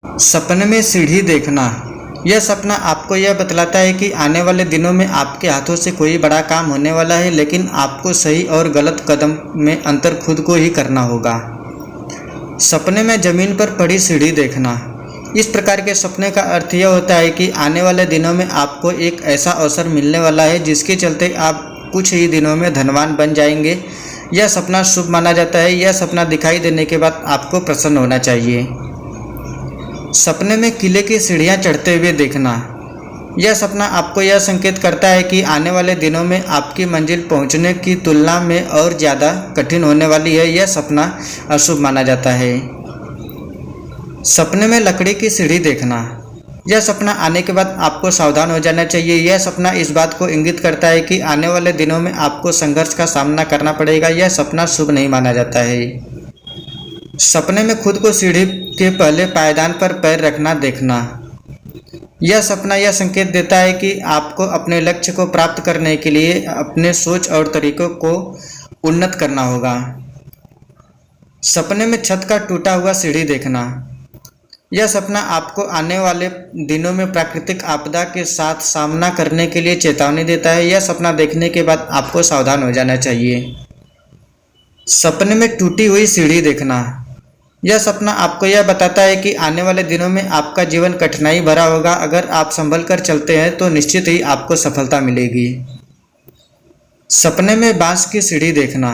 सपने में सीढ़ी देखना। यह सपना आपको यह बतलाता है कि आने वाले दिनों में आपके हाथों से कोई बड़ा काम होने वाला है, लेकिन आपको सही और गलत कदम में अंतर खुद को ही करना होगा। सपने में ज़मीन पर पड़ी सीढ़ी देखना। इस प्रकार के सपने का अर्थ यह होता है कि आने वाले दिनों में आपको एक ऐसा अवसर मिलने वाला है जिसके चलते आप कुछ ही दिनों में धनवान बन जाएंगे। यह सपना शुभ माना जाता है। यह सपना दिखाई देने के बाद आपको प्रसन्न होना चाहिए। सपने में किले की सीढ़ियां चढ़ते हुए देखना। यह सपना आपको यह संकेत करता है कि आने वाले दिनों में आपकी मंजिल पहुंचने की तुलना में और ज़्यादा कठिन होने वाली है। यह सपना अशुभ माना जाता है। सपने में लकड़ी की सीढ़ी देखना। यह सपना आने के बाद आपको सावधान हो जाना चाहिए। यह सपना इस बात को इंगित करता है कि आने वाले दिनों में आपको संघर्ष का सामना करना पड़ेगा। यह सपना शुभ नहीं माना जाता है। सपने में खुद को सीढ़ी के पहले पायदान पर पैर रखना देखना। यह सपना यह संकेत देता है कि आपको अपने लक्ष्य को प्राप्त करने के लिए अपने सोच और तरीकों को उन्नत करना होगा। सपने में छत का टूटा हुआ सीढ़ी देखना। यह सपना आपको आने वाले दिनों में प्राकृतिक आपदा के साथ सामना करने के लिए चेतावनी देता है। यह सपना देखने के बाद आपको सावधान हो जाना चाहिए। सपने में टूटी हुई सीढ़ी देखना। यह सपना आपको यह बताता है कि आने वाले दिनों में आपका जीवन कठिनाई भरा होगा। अगर आप संभल कर चलते हैं तो निश्चित ही आपको सफलता मिलेगी। सपने में बांस की सीढ़ी देखना।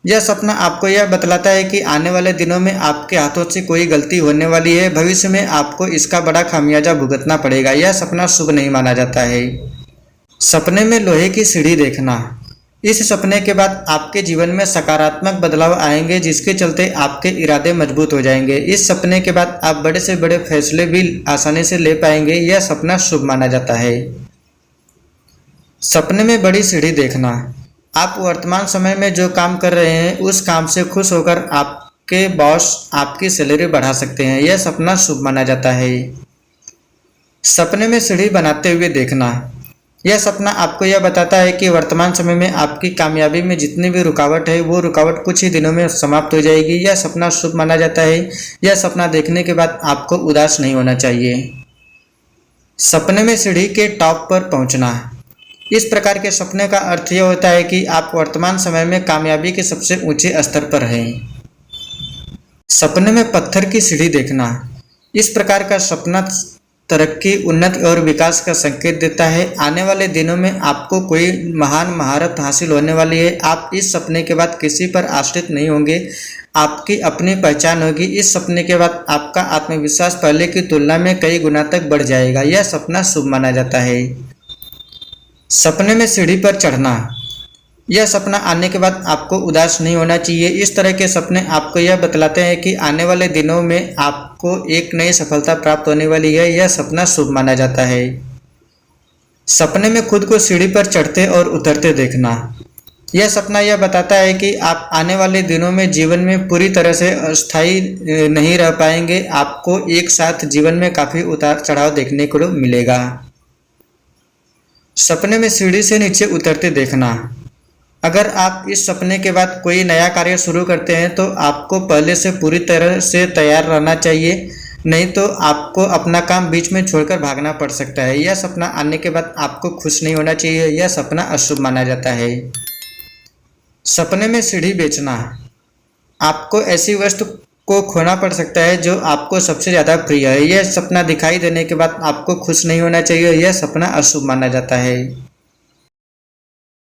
यह सपना आपको यह बतलाता है कि आने वाले दिनों में आपके हाथों से कोई गलती होने वाली है। भविष्य में आपको इसका बड़ा खामियाजा भुगतना पड़ेगा। यह सपना शुभ नहीं माना जाता है। सपने में लोहे की सीढ़ी देखना। इस सपने के बाद आपके जीवन में सकारात्मक बदलाव आएंगे, जिसके चलते आपके इरादे मजबूत हो जाएंगे। इस सपने के बाद आप बड़े से बड़े फैसले भी आसानी से ले पाएंगे। यह सपना शुभ माना जाता है। सपने में बड़ी सीढ़ी देखना। आप वर्तमान समय में जो काम कर रहे हैं उस काम से खुश होकर आपके बॉस आपकी सैलरी बढ़ा सकते हैं। यह सपना शुभ माना जाता है। सपने में सीढ़ी बनाते हुए देखना। यह सपना आपको यह बताता है कि वर्तमान समय में आपकी कामयाबी में जितनी भी रुकावट है वो रुकावट कुछ ही दिनों में समाप्त हो जाएगी। यह सपना शुभ माना जाता है। यह सपना देखने के बाद आपको उदास नहीं होना चाहिए। सपने में सीढ़ी के टॉप पर पहुंचना। इस प्रकार के सपने का अर्थ यह होता है कि आप वर्तमान समय में कामयाबी के सबसे ऊंचे स्तर पर हैं। सपने में पत्थर की सीढ़ी देखना। इस प्रकार का सपना तरक्की, उन्नति और विकास का संकेत देता है। आने वाले दिनों में आपको कोई महान महारत हासिल होने वाली है। आप इस सपने के बाद किसी पर आश्रित नहीं होंगे। आपकी अपनी पहचान होगी। इस सपने के बाद आपका आत्मविश्वास पहले की तुलना में कई गुना तक बढ़ जाएगा। यह सपना शुभ माना जाता है। सपने में सीढ़ी पर चढ़ना। यह सपना आने के बाद आपको उदास नहीं होना चाहिए। इस तरह के सपने आपको यह बतलाते हैं कि आने वाले दिनों में आपको एक नई सफलता प्राप्त होने वाली है। यह सपना शुभ माना जाता है। सपने में खुद को सीढ़ी पर चढ़ते और उतरते देखना। यह सपना यह बताता है कि आप आने वाले दिनों में जीवन में पूरी तरह से अस्थायी नहीं रह पाएंगे। आपको एक साथ जीवन में काफ़ी उतार चढ़ाव देखने को मिलेगा। सपने में सीढ़ी से नीचे उतरते देखना। अगर आप इस सपने के बाद कोई नया कार्य शुरू करते हैं तो आपको पहले से पूरी तरह से तैयार रहना चाहिए, नहीं तो आपको अपना काम बीच में छोड़कर भागना पड़ सकता है। यह सपना आने के बाद आपको खुश नहीं होना चाहिए। यह सपना अशुभ माना जाता है। सपने में सीढ़ी बेचना। आपको ऐसी वस्तु को खोना पड़ सकता है जो आपको सबसे ज़्यादा प्रिय है। यह सपना दिखाई देने के बाद आपको खुश नहीं होना चाहिए। यह सपना अशुभ माना जाता है।